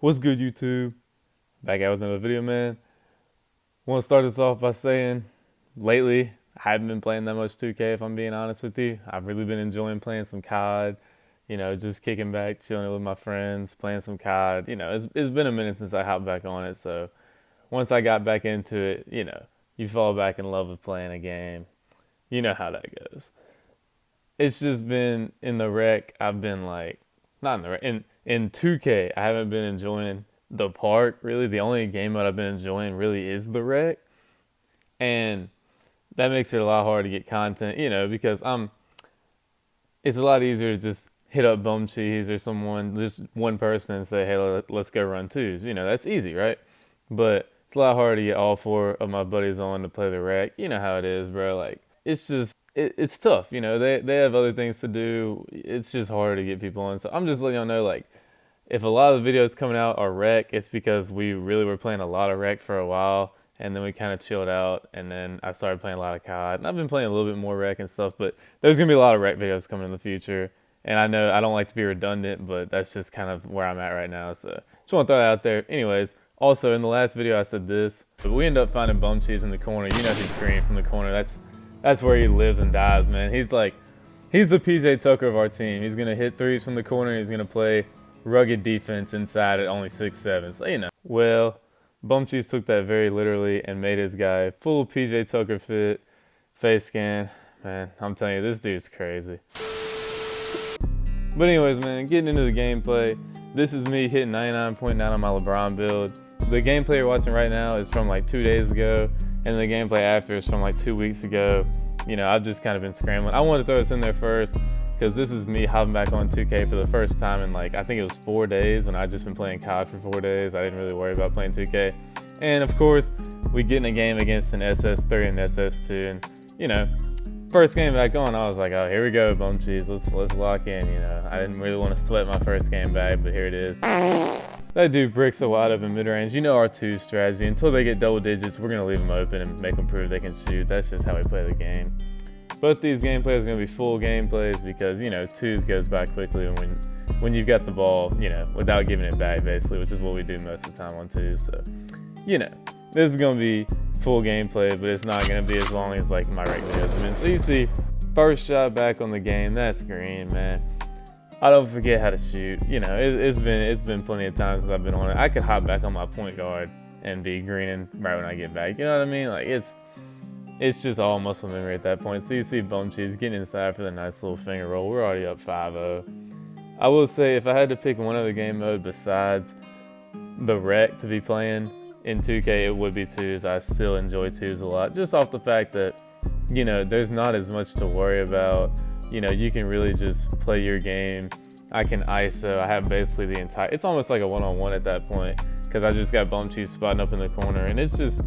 What's good, YouTube? Back out with another video, man. Want to start this off by saying, lately, I haven't been playing that much 2K, if I'm being honest with you. I've really been enjoying playing some COD, just kicking back, chilling with my friends, playing some COD. It's been a minute since I hopped back on it, so once I got back into it, you fall back in love with playing a game. You know how that goes. It's just been in the rec, I've been like, not in the rec, in 2K, I haven't been enjoying the park really. The only game mode I've been enjoying really is the rec, and that makes it a lot harder to get content, because it's a lot easier to just hit up Bum Cheese or someone, just one person, and say, hey, let's go run 2's. That's easy, right? But it's a lot harder to get all four of my buddies on to play the rec. You know how it is, bro. Like, it's just, it's tough. They have other things to do. It's just hard to get people on. So I'm just letting y'all know, like, if a lot of the videos coming out are rec, it's because we really were playing a lot of rec for a while, and then we kind of chilled out, and then I started playing a lot of COD. And I've been playing a little bit more rec and stuff, but there's going to be a lot of rec videos coming in the future. And I know I don't like to be redundant, but that's just kind of where I'm at right now. So just want to throw that out there. Anyways, also in the last video I said this, but we ended up finding Bum Cheese in the corner. He's green from the corner. That's where he lives and dies, man. He's the PJ Tucker of our team. He's going to hit threes from the corner. He's going to play rugged defense inside at only 6'7". So, Well, Bum Cheese took that very literally and made his guy full PJ Tucker fit, face scan. Man, I'm telling you, this dude's crazy. But anyways, man, getting into the gameplay, this is me hitting 99.9 on my Lebron build. The gameplay you're watching right now is from like 2 days ago, and the gameplay after is from like 2 weeks ago. I've just kind of been scrambling. I wanted to throw this in there first because this is me hopping back on 2K for the first time in like, I think it was 4 days, and I'd just been playing COD for 4 days. I didn't really worry about playing 2K. And of course, we get in a game against an SS3 and SS2, and first game back on, I was like, oh, here we go, Bum Cheese, let's lock in. I didn't really want to sweat my first game back, but here it is. That dude bricks a wide open mid-range. Our 2's strategy. Until they get double digits, we're going to leave them open and make them prove they can shoot. That's just how we play the game. Both these gameplays are going to be full gameplays because, 2's goes by quickly when you've got the ball, without giving it back, basically, which is what we do most of the time on 2's. So, this is going to be full gameplay, but it's not going to be as long as, like, my rec videos. So you see, first shot back on the game, that's green, man. I don't forget how to shoot. It's been plenty of times since I've been on it. I could hop back on my point guard and be greening right when I get back. You know what I mean? Like, it's just all muscle memory at that point. So you see Bum Cheese getting inside for the nice little finger roll. We're already up 5-0. I will say, if I had to pick one other game mode besides the rec to be playing in 2K, it would be 2's. I still enjoy 2's a lot, just off the fact that, there's not as much to worry about. You can really just play your game. I can ISO. I have basically the entire, it's almost like a one-on-one at that point because I just got Bum Cheese spotting up in the corner, and it's just,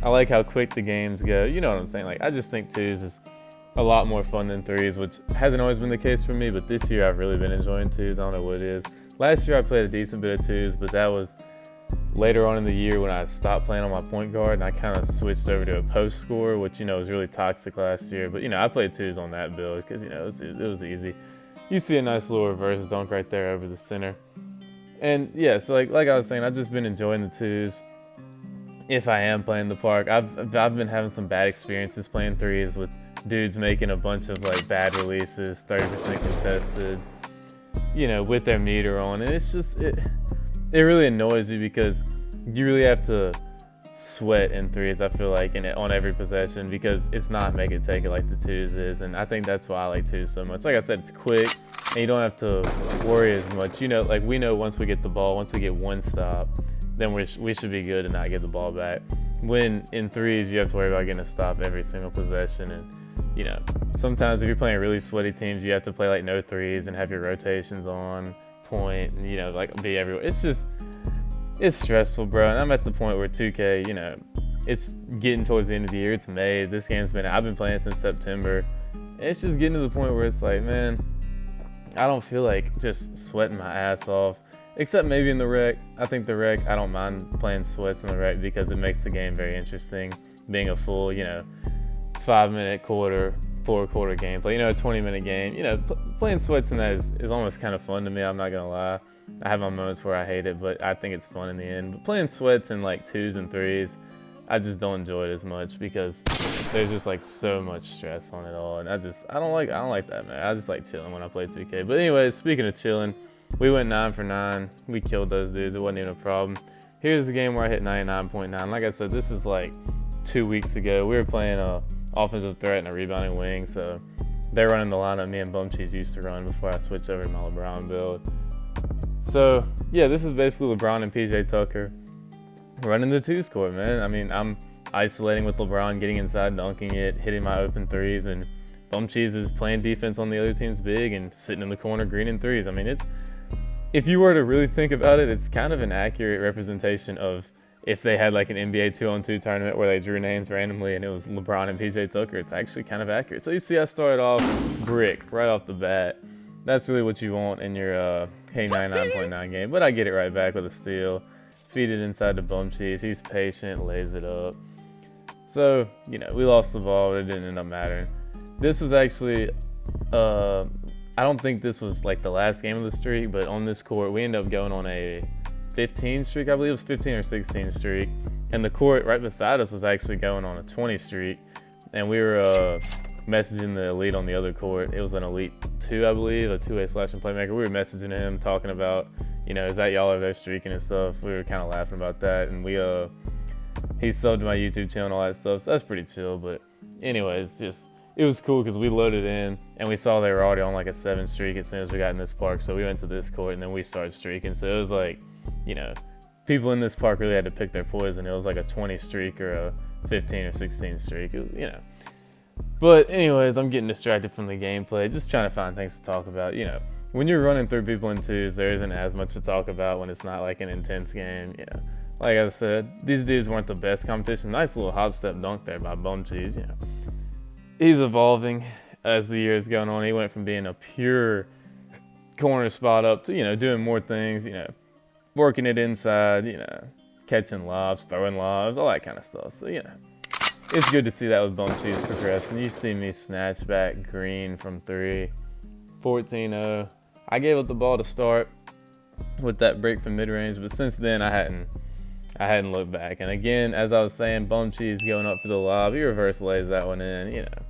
I like how quick the games go. You know what I'm saying? Like, I just think 2's is a lot more fun than 3's, which hasn't always been the case for me, but this year I've really been enjoying 2's. I don't know what it is. Last year I played a decent bit of 2's, but that was later on in the year when I stopped playing on my point guard and I kind of switched over to a post scorer, which, was really toxic last year. But, I played 2's on that build because, it was easy. You see a nice little reverse dunk right there over the center. And, yeah, so like I was saying, I've just been enjoying the 2's. If I am playing the park, I've been having some bad experiences playing 3's with dudes making a bunch of, like, bad releases, 30% contested, with their meter on. And it's just, it really annoys you because you really have to sweat in 3's, I feel like, on every possession because it's not make it take it like the 2's is. And I think that's why I like 2's so much. Like I said, it's quick and you don't have to worry as much. Like, we know once we get the ball, once we get one stop, then we should be good and not get the ball back. When in 3's, you have to worry about getting a stop every single possession. And, sometimes if you're playing really sweaty teams, you have to play like no 3's and have your rotations on point and, like, be everywhere. It's stressful, bro. And I'm at the point where 2K, it's getting towards the end of the year. It's May. This game's I've been playing since September. It's just getting to the point where it's like, man, I don't feel like just sweating my ass off. Except maybe in the rec. I think the rec, I don't mind playing sweats in the rec because it makes the game very interesting. Being a full, 5-minute quarter, 4-quarter gameplay, a 20-minute game. Playing sweats in that is almost kind of fun to me, I'm not going to lie. I have my moments where I hate it, but I think it's fun in the end. But playing sweats in like 2's and 3's, I just don't enjoy it as much because there's just like so much stress on it all, and I don't like that, man. I just like chilling when I play 2K. But anyways, speaking of chilling, we went 9 for 9. We killed those dudes. It wasn't even a problem. Here's the game where I hit 99.9. Like I said, this is like 2 weeks ago. We were playing a offensive threat and a rebounding wing, so they're running the lineup me and Bum Cheese used to run before I switched over to my LeBron build. So yeah, this is basically LeBron and PJ Tucker running the 2's court, man. I mean, I'm isolating with LeBron, getting inside, dunking it, hitting my open threes, and Bum Cheese is playing defense on the other team's big and sitting in the corner greening threes. I mean, if you were to really think about it, it's kind of an accurate representation of if they had like an NBA 2-on-2 tournament where they drew names randomly and it was LeBron and PJ Tucker. It's actually kind of accurate. So you see I started off brick right off the bat. That's really what you want in your Hey 99.9 game. But I get it right back with a steal. Feed it inside the Bum Cheese. He's patient, lays it up. So, you know, we lost the ball, but it didn't end up mattering. This was actually, I don't think this was like the last game of the streak, but on this court, we ended up going on a 15 streak. I believe it was 15 or 16 streak. And the court right beside us was actually going on a 20 streak. And we were messaging the elite on the other court. It was an elite 2, I believe, a 2A slashing playmaker. We were messaging him, talking about, you know, is that y'all over there streaking and stuff? We were kind of laughing about that. And he subbed my YouTube channel and all that stuff. So that's pretty chill. But anyways, it was cool because we loaded in and we saw they were already on like a 7 streak as soon as we got in this park. So we went to this court and then we started streaking. So it was like, you know, people in this park really had to pick their poison. It was like a 20 streak or a 15 or 16 streak, you know. But anyways, I'm getting distracted from the gameplay, just trying to find things to talk about. You know, when you're running through people in 2's, there isn't as much to talk about when it's not like an intense game. You know, like I said, these dudes weren't the best competition. Nice little hop step dunk there by Bum Cheese. You know, he's evolving as the years going on. He went from being a pure corner spot up to, you know, doing more things. You know, working it inside. You know, catching lobs, throwing lobs, all that kind of stuff. So you know, it's good to see that with Bum Cheese progressing. You see me snatch back green from 3, 14-0. I gave up the ball to start with that break from mid-range, but since then I hadn't looked back. And again, as I was saying, Bum Cheese going up for the lob. He reverse lays that one in. You know,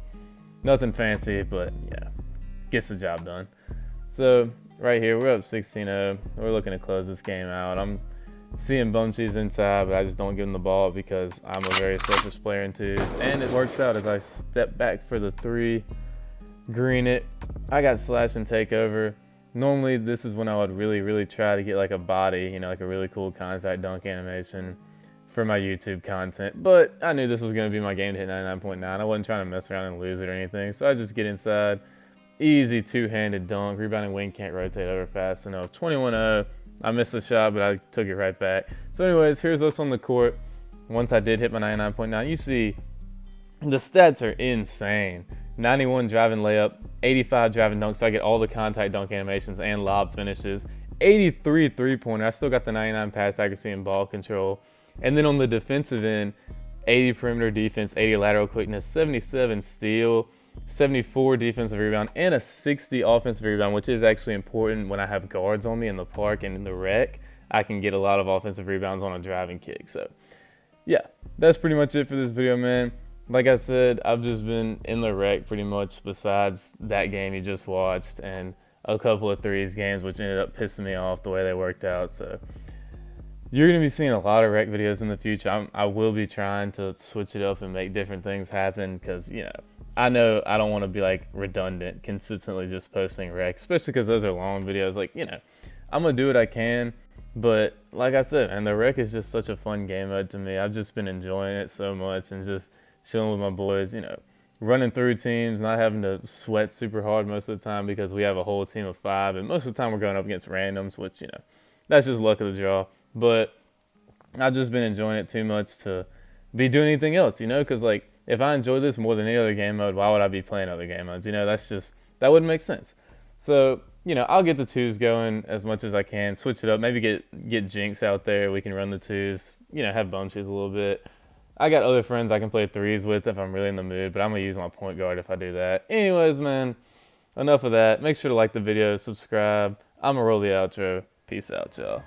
nothing fancy, but yeah, gets the job done. So right here, we're up 16-0. We're looking to close this game out. I'm seeing Bum Cheese inside, but I just don't give him the ball because I'm a very selfish player in 2's. And it works out as I step back for the 3, green it. I got slash and take over. Normally, this is when I would really, really try to get like a body, you know, like a really cool contact dunk animation for my YouTube content. But I knew this was going to be my game to hit 99.9. I wasn't trying to mess around and lose it or anything. So I just get inside. Easy two-handed dunk. Rebounding wing can't rotate over fast enough. 21-0. I missed the shot, but I took it right back. So anyways, here's us on the court. Once I did hit my 99.9, you see the stats are insane. 91 driving layup, 85 driving dunk, so I get all the contact dunk animations and lob finishes. 83 three-pointer. I still got the 99 pass accuracy and ball control. And then on the defensive end, 80 perimeter defense, 80 lateral quickness, 77 steal, 74 defensive rebound, and a 60 offensive rebound, which is actually important when I have guards on me in the park and in the rec. I can get a lot of offensive rebounds on a driving kick. So yeah, that's pretty much it for this video, man. Like I said, I've just been in the rec pretty much besides that game you just watched and a couple of 3's games, which ended up pissing me off the way they worked out. So you're going to be seeing a lot of rec videos in the future. I will be trying to switch it up and make different things happen because, you know I don't want to be like redundant, consistently just posting rec, especially because those are long videos. Like, you know, I'm going to do what I can, but like I said, and the rec is just such a fun game mode to me. I've just been enjoying it so much and just chilling with my boys, you know, running through teams, not having to sweat super hard most of the time because we have a whole team of 5, and most of the time we're going up against randoms, which, you know, that's just luck of the draw. But I've just been enjoying it too much to be doing anything else, you know, because like if I enjoy this more than any other game mode, why would I be playing other game modes? You know, that wouldn't make sense. So, you know, I'll get the 2's going as much as I can, switch it up, maybe get Jinx out there. We can run the 2's, you know, have Bum Cheese a little bit. I got other friends I can play 3's with if I'm really in the mood, but I'm going to use my point guard if I do that. Anyways, man, enough of that. Make sure to like the video, subscribe. I'm going to roll the outro. Peace out, y'all.